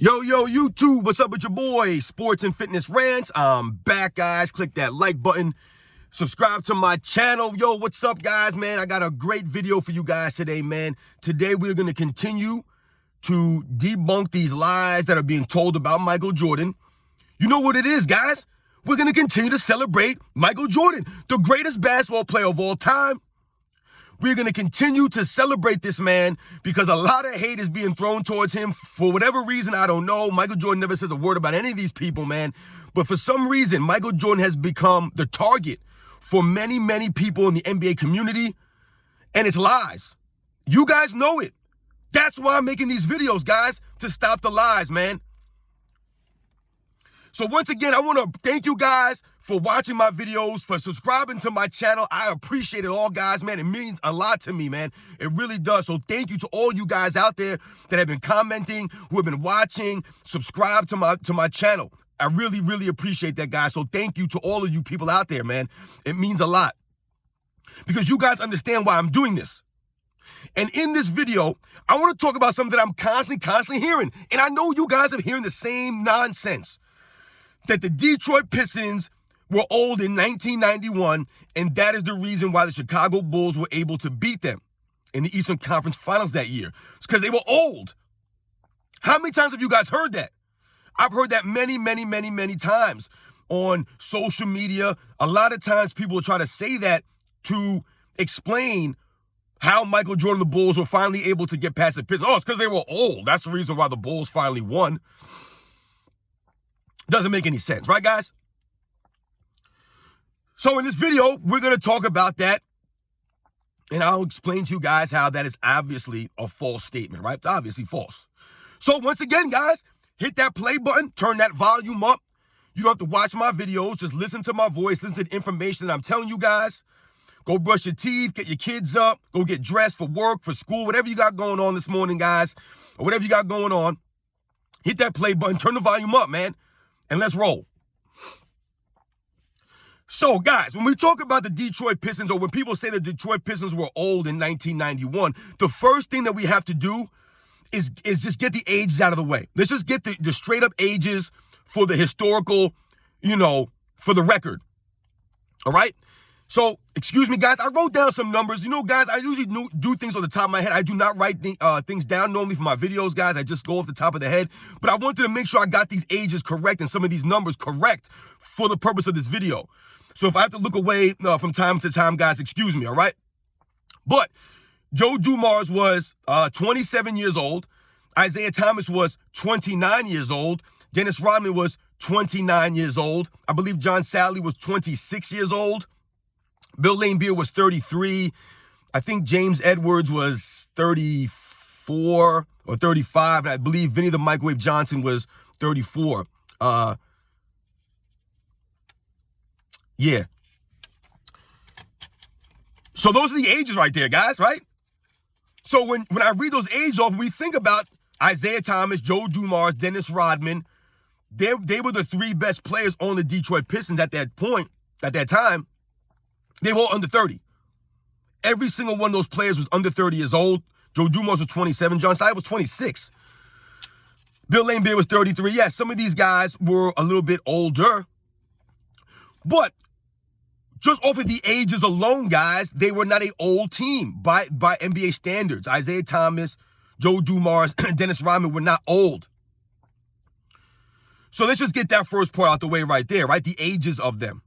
Yo, YouTube, what's up with your boy? Sports and Fitness Rants. I'm back, guys. Click that like button. Subscribe to my channel. Yo, what's up, guys, man? I got a great video for you guys today, man. Today, we're going to continue to debunk these lies that are being told about Michael Jordan. You know what it is, guys? We're going to continue to celebrate Michael Jordan, the greatest basketball player of all time. We're going to continue to celebrate this man because a lot of hate is being thrown towards him. For whatever reason, I don't know. Michael Jordan never says a word about any of these people, man. But for some reason, Michael Jordan has become the target for many, many people in the NBA community. And it's lies. You guys know it. That's why I'm making these videos, guys, to stop the lies, man. So once again, I want to thank you guys for watching my videos, for subscribing to my channel. I appreciate it all, guys, man. It means a lot to me, man. It really does. So thank you to all you guys out there that have been commenting, who have been watching, subscribe to my channel. I really, really appreciate that, guys. So thank you to all of you people out there, man. It means a lot because you guys understand why I'm doing this. And in this video, I want to talk about something that I'm constantly hearing. And I know you guys are hearing the same nonsense. That the Detroit Pistons were old in 1991, and that is the reason why the Chicago Bulls were able to beat them in the Eastern Conference Finals that year. It's because they were old. How many times have you guys heard that? I've heard that many times on social media. A lot of times people try to say that to explain how Michael Jordan and the Bulls were finally able to get past the Pistons. Oh, it's because they were old. That's the reason why the Bulls finally won. Doesn't make any sense, right, guys? So in this video, we're going to talk about that, and I'll explain to you guys how that is obviously a false statement, right? It's obviously false. So once again, guys, hit that play button, turn that volume up. You don't have to watch my videos. Just listen to my voice, listen to the information that I'm telling you guys. Go brush your teeth, get your kids up, go get dressed for work, for school, whatever you got going on this morning, guys, or whatever you got going on. Hit that play button, turn the volume up, man. And let's roll. So, guys, when we talk about the Detroit Pistons, or when people say the Detroit Pistons were old in 1991, the first thing that we have to do is just get the ages out of the way. Let's just get the straight up ages for the historical, for the record. All right? So, excuse me, guys, I wrote down some numbers. Guys, I usually do things on the top of my head. I do not write things down normally for my videos, guys. I just go off the top of the head. But I wanted to make sure I got these ages correct and some of these numbers correct for the purpose of this video. So if I have to look away from time to time, guys, excuse me, all right? But Joe Dumars was 27 years old. Isaiah Thomas was 29 years old. Dennis Rodman was 29 years old. I believe John Salley was 26 years old. Bill Laimbeer was 33. I think James Edwards was 34 or 35. And I believe Vinny the Microwave Johnson was 34. Yeah. So those are the ages right there, guys, right? So when I read those ages off, we think about Isaiah Thomas, Joe Dumars, Dennis Rodman. They were the three best players on the Detroit Pistons at that point, at that time. They were all under 30. Every single one of those players was under 30 years old. Joe Dumars was 27. John Salley was 26. Bill Laimbeer was 33. Yes, some of these guys were a little bit older. But just off of the ages alone, guys, they were not an old team by NBA standards. Isaiah Thomas, Joe Dumars, Dennis Rodman were not old. So let's just get that first part out the way right there, right? The ages of them.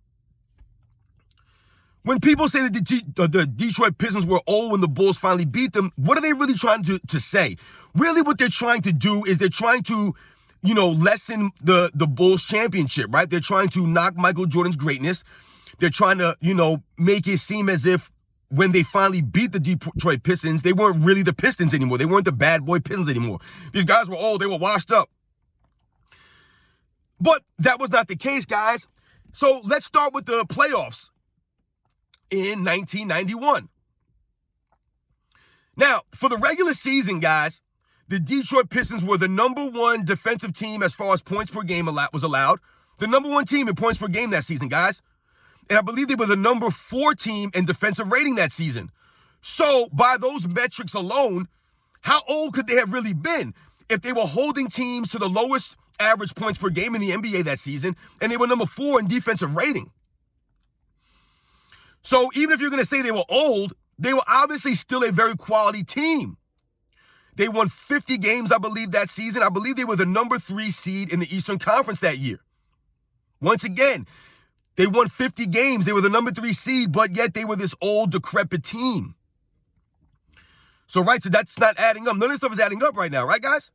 When people say that the Detroit Pistons were old when the Bulls finally beat them, what are they really trying to say? Really what they're trying to do is they're trying to, lessen the Bulls championship, right? They're trying to knock Michael Jordan's greatness. They're trying to, make it seem as if when they finally beat the Detroit Pistons, they weren't really the Pistons anymore. They weren't the bad boy Pistons anymore. These guys were old. They were washed up. But that was not the case, guys. So let's start with the playoffs. In 1991. Now, for the regular season, guys, the Detroit Pistons were the #1 defensive team as far as points per game was allowed. The #1 team in points per game that season, guys. And I believe they were the #4 team in defensive rating that season. So, by those metrics alone, how old could they have really been? if they were holding teams to the lowest average points per game in the NBA that season, and they were number 4 in defensive rating. So even if you're going to say they were old, they were obviously still a very quality team. They won 50 games, I believe, that season. I believe they were the number 3 seed in the Eastern Conference that year. Once again, they won 50 games. They were the number 3 seed, but yet they were this old, decrepit team. So, right, so that's not adding up. None of this stuff is adding up right now, right, guys?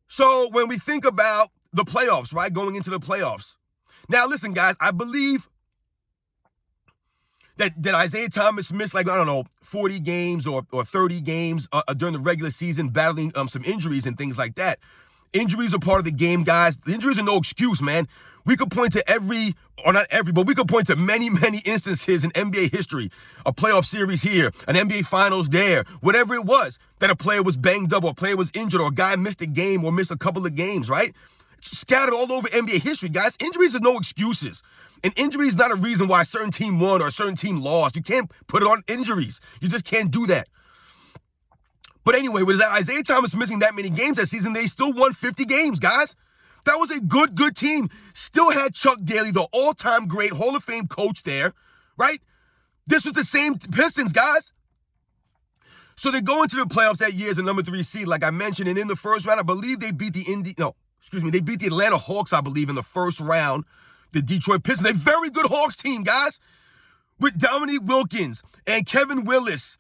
So when we think about the playoffs, right, going into the playoffs. Now, listen, guys, I believe that Isaiah Thomas missed, like, I don't know, 40 games or 30 games during the regular season, battling some injuries and things like that. Injuries are part of the game, guys. The injuries are no excuse, man. We could point to we could point to many, many instances in NBA history, a playoff series here, an NBA finals there, whatever it was, that a player was banged up or a player was injured or a guy missed a game or missed a couple of games, right? It's scattered all over NBA history, guys. Injuries are no excuses. And injury is not a reason why a certain team won or a certain team lost. You can't put it on injuries. You just can't do that. But anyway, with Isaiah Thomas missing that many games that season, they still won 50 games, guys. That was a good team. Still had Chuck Daly, the all-time great Hall of Fame coach there, right? This was the same Pistons, guys. So they go into the playoffs that year as a number 3 seed, like I mentioned. And in the first round, I believe they beat they beat the Atlanta Hawks, I believe, in the first round. The Detroit Pistons, a very good Hawks team, guys, with Dominique Wilkins and Kevin Willis.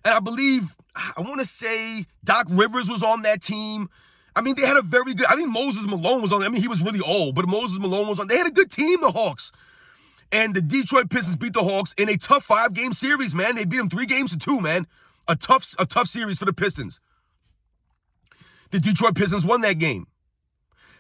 And I want to say Doc Rivers was on that team. I mean, they had a very good, I think Moses Malone was on. I mean, he was really old, but Moses Malone was on. They had a good team, the Hawks. And the Detroit Pistons beat the Hawks in a tough 5-game series, man. They beat them 3-2, man. A tough series for the Pistons. The Detroit Pistons won that game.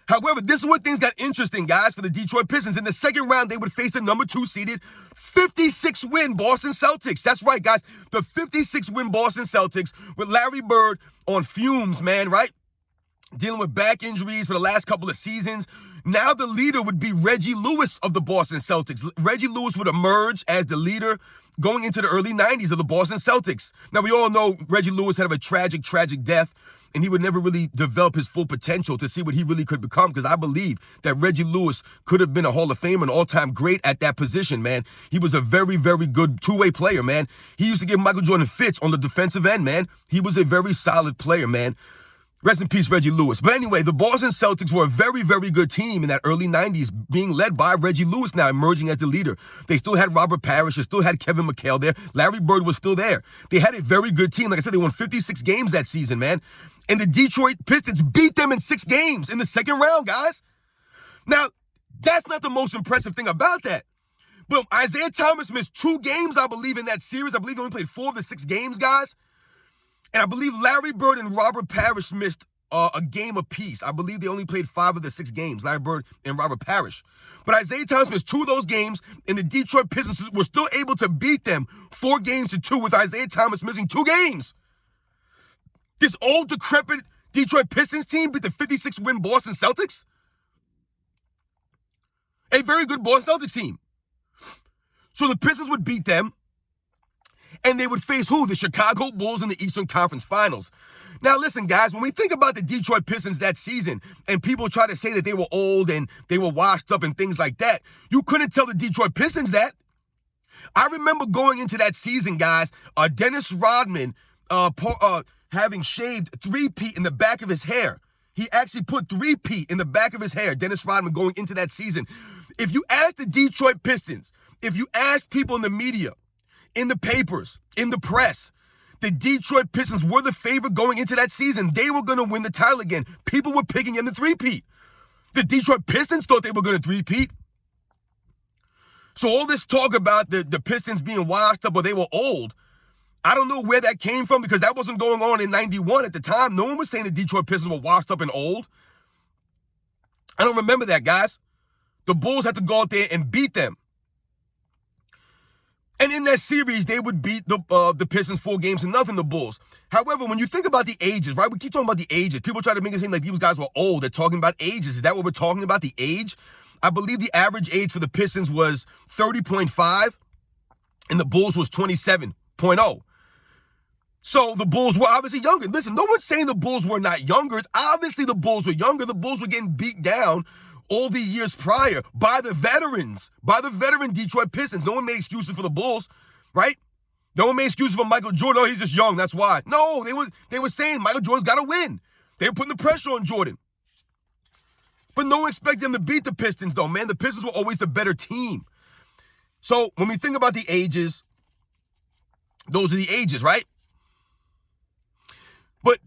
However, this is where things got interesting, guys, for the Detroit Pistons. In the second round, they would face the number 2 seeded 56-win Boston Celtics. That's right, guys. The 56-win Boston Celtics with Larry Bird on fumes, man, right? Dealing with back injuries for the last couple of seasons. Now the leader would be Reggie Lewis of the Boston Celtics. Reggie Lewis would emerge as the leader going into the early 90s of the Boston Celtics. Now, we all know Reggie Lewis had a tragic death, and he would never really develop his full potential to see what he really could become, because I believe that Reggie Lewis could have been a Hall of Famer, an all-time great at that position, man. He was a very, very good two-way player, man. He used to give Michael Jordan fits on the defensive end, man. He was a very solid player, man. Rest in peace, Reggie Lewis. But anyway, the Boston Celtics were a very, very good team in that early 90s, being led by Reggie Lewis now, emerging as the leader. They still had Robert Parrish. They still had Kevin McHale there. Larry Bird was still there. They had a very good team. Like I said, they won 56 games that season, man. And the Detroit Pistons beat them in 6 games in the second round, guys. Now, that's not the most impressive thing about that. But Isaiah Thomas missed 2 games, I believe, in that series. I believe he only played 4 of the 6 games, guys. And I believe Larry Bird and Robert Parrish missed a game apiece. I believe they only played 5 of the 6 games, Larry Bird and Robert Parrish. But Isaiah Thomas missed 2 of those games, and the Detroit Pistons were still able to beat them 4-2 with Isaiah Thomas missing 2 games. This old, decrepit Detroit Pistons team beat the 56-win Boston Celtics. A very good Boston Celtics team. So the Pistons would beat them, and they would face who? The Chicago Bulls in the Eastern Conference Finals. Now, listen, guys, when we think about the Detroit Pistons that season, and people try to say that they were old and they were washed up and things like that, you couldn't tell the Detroit Pistons that. I remember going into that season, guys, Dennis Rodman having shaved 3-peat in the back of his hair. He actually put 3-peat in the back of his hair, Dennis Rodman, going into that season. If you ask the Detroit Pistons, if you ask people in the media, in the papers, in the press, the Detroit Pistons were the favorite going into that season. They were going to win the title again. People were picking in the 3-peat. The Detroit Pistons thought they were going to 3-peat. So all this talk about the Pistons being washed up or they were old, I don't know where that came from, because that wasn't going on in 91 at the time. No one was saying the Detroit Pistons were washed up and old. I don't remember that, guys. The Bulls had to go out there and beat them. And in that series, they would beat the Pistons 4-0, the Bulls. However, when you think about the ages, right? We keep talking about the ages. People try to make it seem like these guys were old. They're talking about ages. Is that what we're talking about, the age? I believe the average age for the Pistons was 30.5, and the Bulls was 27.0. So the Bulls were obviously younger. Listen, no one's saying the Bulls were not younger. It's obviously the Bulls were younger. The Bulls were getting beat down all the years prior by the veterans, by the veteran Detroit Pistons. No one made excuses for the Bulls, right? No one made excuses for Michael Jordan. Oh, he's just young, that's why. No, they were saying Michael Jordan's got to win. They were putting the pressure on Jordan. But no one expected them to beat the Pistons, though, man. The Pistons were always the better team. So when we think about the ages, those are the ages, right? But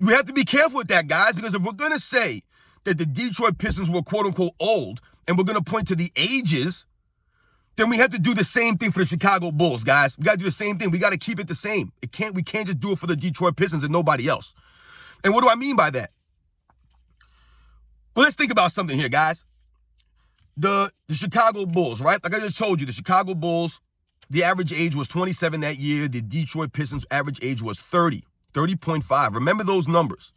we have to be careful with that, guys, because if we're going to say that the Detroit Pistons were quote-unquote old, and we're going to point to the ages, then we have to do the same thing for the Chicago Bulls, guys. We got to do the same thing. We got to keep it the same. We can't just do it for the Detroit Pistons and nobody else. And what do I mean by that? Well, let's think about something here, guys. The Chicago Bulls, right? Like I just told you, the Chicago Bulls, the average age was 27 that year. The Detroit Pistons' average age was 30.5. Remember those numbers.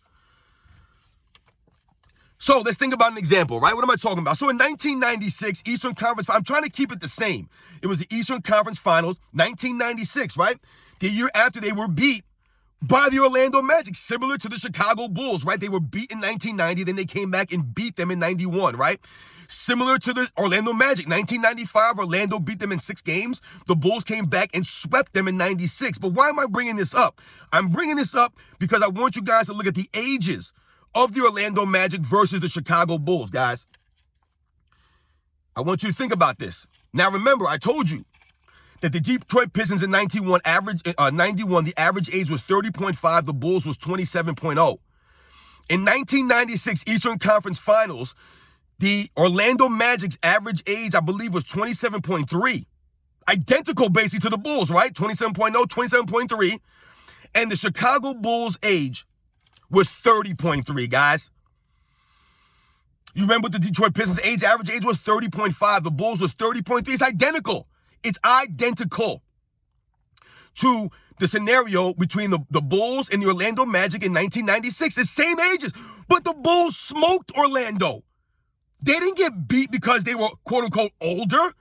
So let's think about an example, right? What am I talking about? So in 1996, Eastern Conference, I'm trying to keep it the same. It was the Eastern Conference Finals, 1996, right? The year after they were beat by the Orlando Magic, similar to the Chicago Bulls, right? They were beat in 1990, then they came back and beat them in 91, right? Similar to the Orlando Magic, 1995, Orlando beat them in 6 games. The Bulls came back and swept them in 96. But why am I bringing this up? I'm bringing this up because I want you guys to look at the ages of the Orlando Magic versus the Chicago Bulls, guys. I want you to think about this. Now, remember, I told you that the Detroit Pistons in 91, the average age was 30.5. The Bulls was 27.0. In 1996 Eastern Conference Finals, the Orlando Magic's average age, I believe, was 27.3. Identical, basically, to the Bulls, right? 27.0, 27.3. And the Chicago Bulls' age was 30.3, guys. You remember the Detroit Pistons' average age was 30.5. The Bulls was 30.3. It's identical. It's identical to the scenario between the Bulls and the Orlando Magic in 1996. It's same ages, but the Bulls smoked Orlando. They didn't get beat because they were, quote-unquote, older.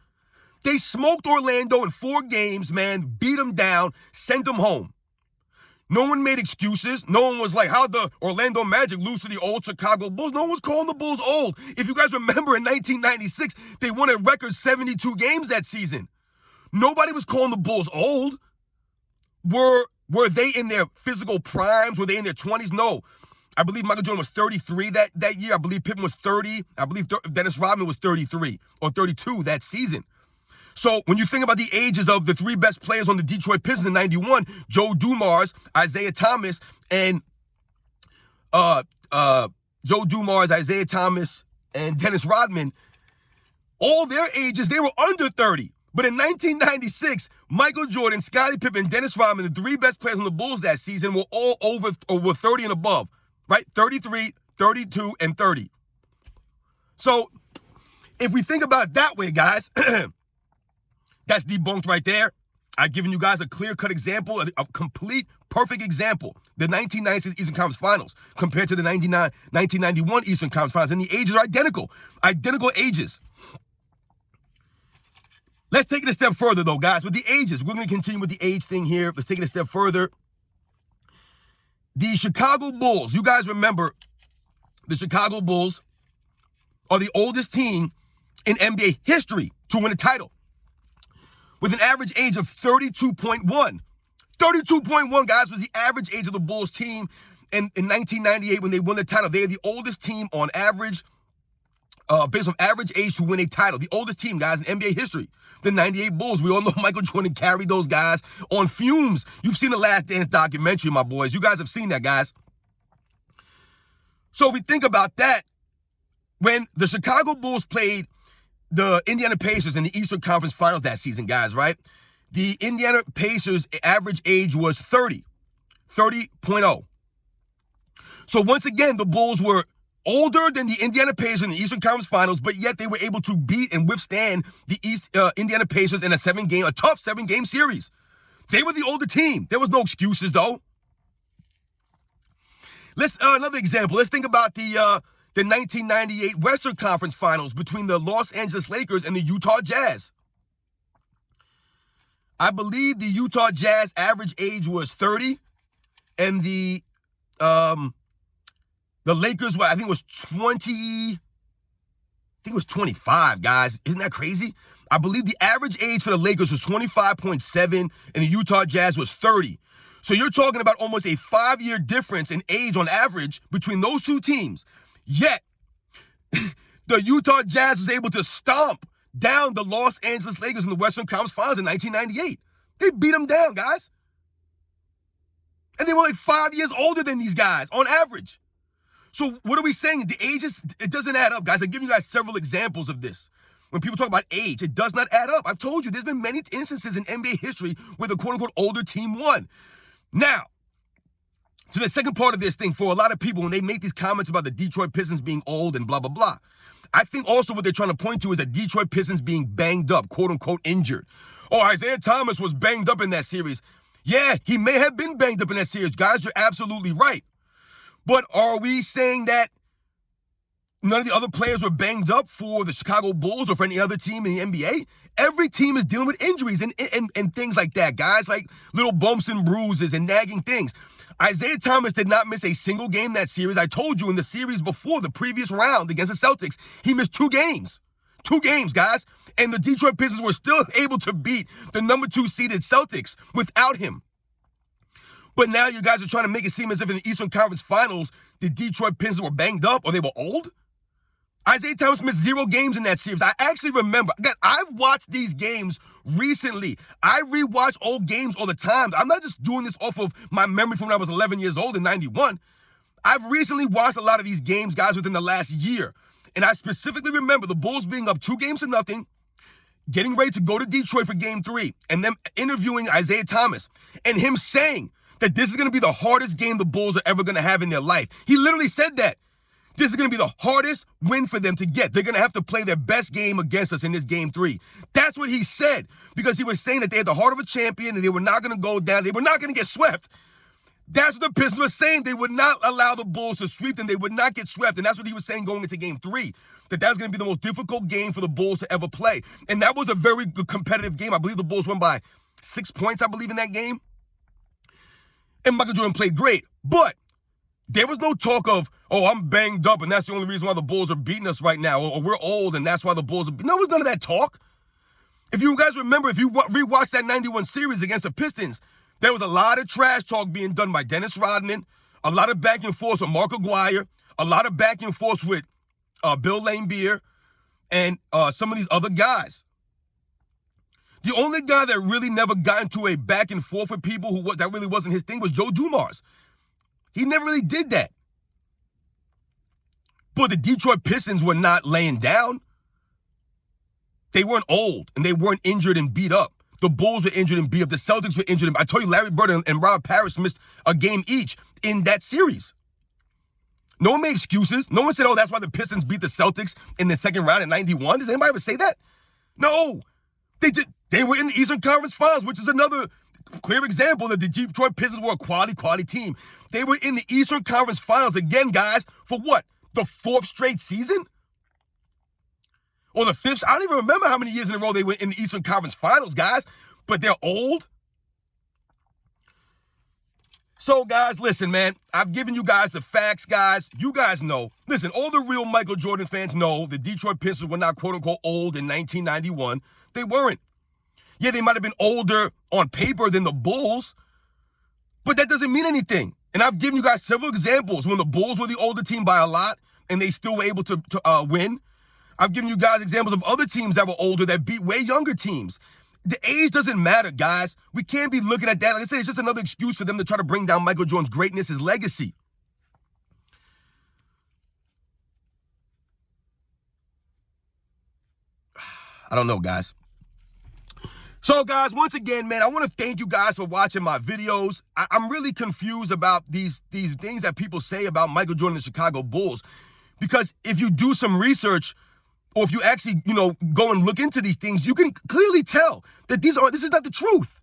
They smoked Orlando in 4 games, man, beat them down, sent them home. No one made excuses. No one was like, how'd the Orlando Magic lose to the old Chicago Bulls? No one was calling the Bulls old. If you guys remember, in 1996, they won a record 72 games that season. Nobody was calling the Bulls old. Were they in their physical primes? Were they in their 20s? No. I believe Michael Jordan was 33 that year. I believe Pippen was 30. I believe Dennis Rodman was 33 or 32 that season. So when you think about the ages of the 3 best players on the Detroit Pistons in 91, Joe Dumars, Isaiah Thomas, and Dennis Rodman, all their ages, they were under 30. But in 1996, Michael Jordan, Scottie Pippen, Dennis Rodman, the 3 best players on the Bulls that season were all over 30 and above, right? 33, 32, and 30. So if we think about it that way, guys, that's debunked right there. I've given you guys a clear-cut example, a complete, perfect example. The 1996 Eastern Conference Finals compared to the 1991 Eastern Conference Finals. And the ages are identical. Identical ages. Let's take it a step further, though, guys. With the ages, we're going to continue with the age thing here. Let's take it a step further. The Chicago Bulls, you guys remember, the Chicago Bulls are the oldest team in NBA history to win a title, with an average age of 32.1. 32.1, guys, was the average age of the Bulls team in 1998 when they won the title. They are the oldest team on average, based on average age to win a title. The oldest team, guys, in NBA history. The 98 Bulls. We all know Michael Jordan carried those guys on fumes. You've seen the Last Dance documentary, my boys. You guys have seen that, guys. So if we think about that, when the Chicago Bulls played the Indiana Pacers in the Eastern Conference Finals that season, guys, right? The Indiana Pacers' average age was 30.0. So once again, the Bulls were older than the Indiana Pacers in the Eastern Conference Finals, but yet they were able to beat and withstand the Indiana Pacers in a tough 7-game series. They were the older team. There was no excuses, though. Another example. Let's think about the 1998 Western Conference Finals between the Los Angeles Lakers and the Utah Jazz. I believe the Utah Jazz average age was 30. and the Lakers were, I think it was 25, guys. Isn't that crazy? I believe the average age for the Lakers was 25.7 and the Utah Jazz was 30. So you're talking about almost a 5-year difference in age on average between those two teams. Yet, the Utah Jazz was able to stomp down the Los Angeles Lakers in the Western Conference Finals in 1998. They beat them down, guys. And they were like 5 years older than these guys on average. So what are we saying? The ages, it doesn't add up, guys. I give you guys several examples of this. When people talk about age, it does not add up. I've told you, there's been many instances in NBA history where the quote-unquote older team won. Now, to the second part of this thing, for a lot of people, when they make these comments about the Detroit Pistons being old and blah, blah, blah, I think also what they're trying to point to is that Detroit Pistons being banged up, quote-unquote injured. Oh, Isaiah Thomas was banged up in that series. Yeah, he may have been banged up in that series. Guys, you're absolutely right. But are we saying that none of the other players were banged up for the Chicago Bulls or for any other team in the NBA? Every team is dealing with injuries and things like that, guys, like little bumps and bruises and nagging things. Isaiah Thomas did not miss a single game that series. I told you in the series before, the previous round against the Celtics, he missed 2 games. 2 games, guys. And the Detroit Pistons were still able to beat the number 2 seeded Celtics without him. But now you guys are trying to make it seem as if in the Eastern Conference Finals, the Detroit Pistons were banged up or they were old. Isaiah Thomas missed 0 games in that series. I actually remember. I've watched these games recently. I rewatch old games all the time. I'm not just doing this off of my memory from when I was 11 years old in 91. I've recently watched a lot of these games, guys, within the last year. And I specifically remember the Bulls being up 2-0, getting ready to go to Detroit for Game 3, and them interviewing Isaiah Thomas, and him saying that this is going to be the hardest game the Bulls are ever going to have in their life. He literally said that. This is going to be the hardest win for them to get. They're going to have to play their best game against us in this Game 3. That's what he said, because he was saying that they had the heart of a champion and they were not going to go down. They were not going to get swept. That's what the Pistons were saying. They would not allow the Bulls to sweep them. They would not get swept. And that's what he was saying going into Game 3, that was going to be the most difficult game for the Bulls to ever play. And that was a very good competitive game. I believe the Bulls won by 6 points, I believe, in that game. And Michael Jordan played great. But there was no talk of, oh, I'm banged up and that's the only reason why the Bulls are beating us right now, or we're old and that's why the Bulls are beating. No, it was none of that talk. If you guys remember, if you rewatch that 91 series against the Pistons, there was a lot of trash talk being done by Dennis Rodman, a lot of back and forth with Mark Aguirre, a lot of back and forth with Bill Laimbeer and some of these other guys. The only guy that really never got into a back and forth with people that really wasn't his thing was Joe Dumars. He never really did that. But the Detroit Pistons were not laying down. They weren't old, and they weren't injured and beat up. The Bulls were injured and beat up. The Celtics were injured. I told you, Larry Bird and Robert Parrish missed a game each in that series. No one made excuses. No one said, oh, that's why the Pistons beat the Celtics in the second round in 91. Does anybody ever say that? No. They were in the Eastern Conference Finals, which is another clear example that the Detroit Pistons were a quality team. They were in the Eastern Conference Finals again, guys, for what? The 4th straight season? Or the 5th? I don't even remember how many years in a row they were in the Eastern Conference Finals, guys. But they're old. So, guys, listen, man. I've given you guys the facts, guys. You guys know. Listen, all the real Michael Jordan fans know the Detroit Pistons were not, quote-unquote, old in 1991. They weren't. Yeah, they might have been older on paper than the Bulls, but that doesn't mean anything. And I've given you guys several examples when the Bulls were the older team by a lot and they still were able to win. I've given you guys examples of other teams that were older that beat way younger teams. The age doesn't matter, guys. We can't be looking at that. Like I said, it's just another excuse for them to try to bring down Michael Jordan's greatness, his legacy. I don't know, guys. So, guys, once again, man, I want to thank you guys for watching my videos. I'm really confused about these things that people say about Michael Jordan and the Chicago Bulls. Because if you do some research, or if you actually, go and look into these things, you can clearly tell that this is not the truth.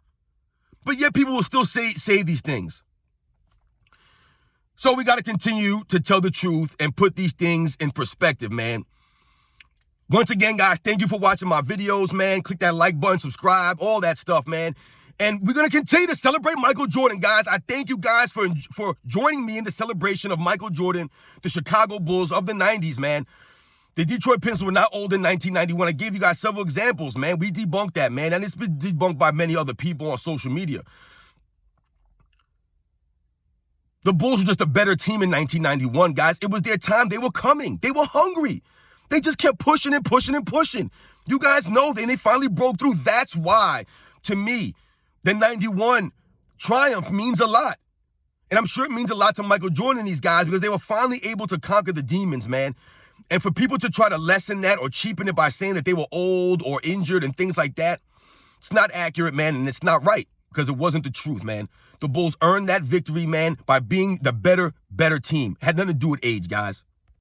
But yet people will still say these things. So we got to continue to tell the truth and put these things in perspective, man. Once again, guys, thank you for watching my videos, man. Click that like button, subscribe, all that stuff, man. And we're going to continue to celebrate Michael Jordan, guys. I thank you guys for joining me in the celebration of Michael Jordan, the Chicago Bulls of the 90s, man. The Detroit Pistons were not old in 1991. I gave you guys several examples, man. We debunked that, man. And it's been debunked by many other people on social media. The Bulls were just a better team in 1991, guys. It was their time. They were coming. They were hungry. They just kept pushing and pushing and pushing. You guys know, and they finally broke through. That's why, to me, the 91 triumph means a lot. And I'm sure it means a lot to Michael Jordan and these guys because they were finally able to conquer the demons, man. And for people to try to lessen that or cheapen it by saying that they were old or injured and things like that, it's not accurate, man, and it's not right because it wasn't the truth, man. The Bulls earned that victory, man, by being the better team. Had nothing to do with age, guys.